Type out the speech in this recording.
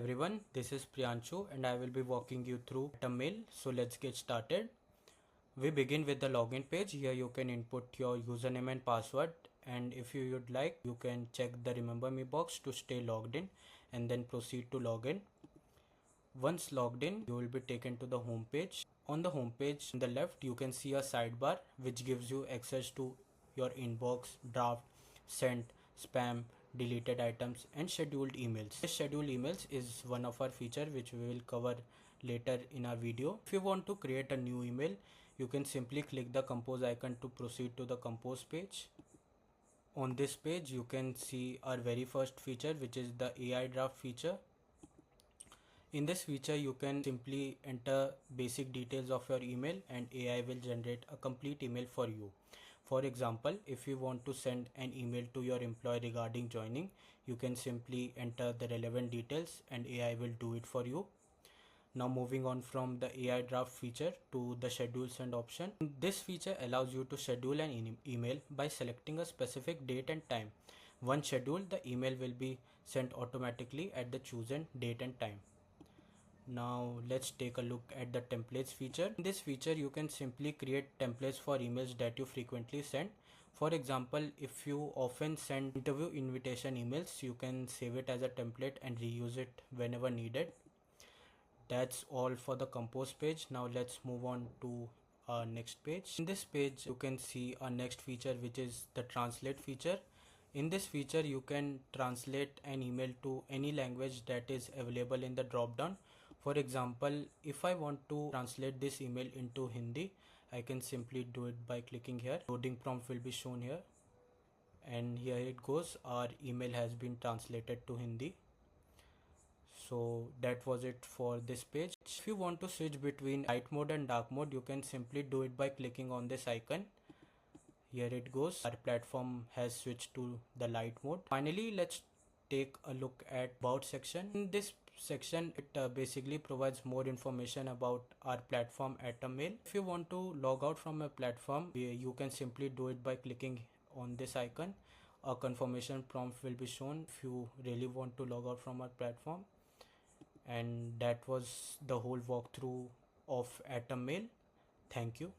everyone, this is Priyanshu and I will be walking you through Atom. So let's get started. We begin with the login page. Here you can input your username and password, and if you would like you can check the remember me box to stay logged in and then proceed to login. Once logged in, you will be taken to the home page. On the home page on the left you can see a sidebar which gives you access to your inbox, draft, sent, spam, deleted items and scheduled emails. This scheduled emails is one of our feature which we will cover later in our video. If you want to create a new email, you can simply click the compose icon to proceed to the compose page. On this page you can see our very first feature, which is the AI draft feature. In this feature you can simply enter basic details of your email and AI will generate a complete email for you. For example, if you want to send an email to your employee regarding joining, you can simply enter the relevant details and AI will do it for you. Now moving on from the AI draft feature to the schedule send option. This feature allows you to schedule an email by selecting a specific date and time. Once scheduled, the email will be sent automatically at the chosen date and time. Now let's take a look at the templates feature. In this feature you can simply create templates for emails that you frequently send. For example, if you often send interview invitation emails, you can save it as a template and reuse it whenever needed. That's all for the compose page. Now let's move on to our next page. In this page you can see our next feature, which is the translate feature. In this feature you can translate an email to any language that is available in the drop down. For example, if I want to translate this email into Hindi, I can simply do it by clicking here. Loading prompt will be shown here, and here it goes. Our email has been translated to Hindi. So that was it for this page. If you want to switch between light mode and dark mode, you can simply do it by clicking on this icon. Here it goes. Our platform has switched to the light mode. Finally, let's take a look at about section. In this section it basically provides more information about our platform Atom. If you want to log out from a platform, you can simply do it by clicking on this icon. A confirmation prompt will be shown if you really want to log out from our platform. And that was the whole walkthrough of Atom. Thank you.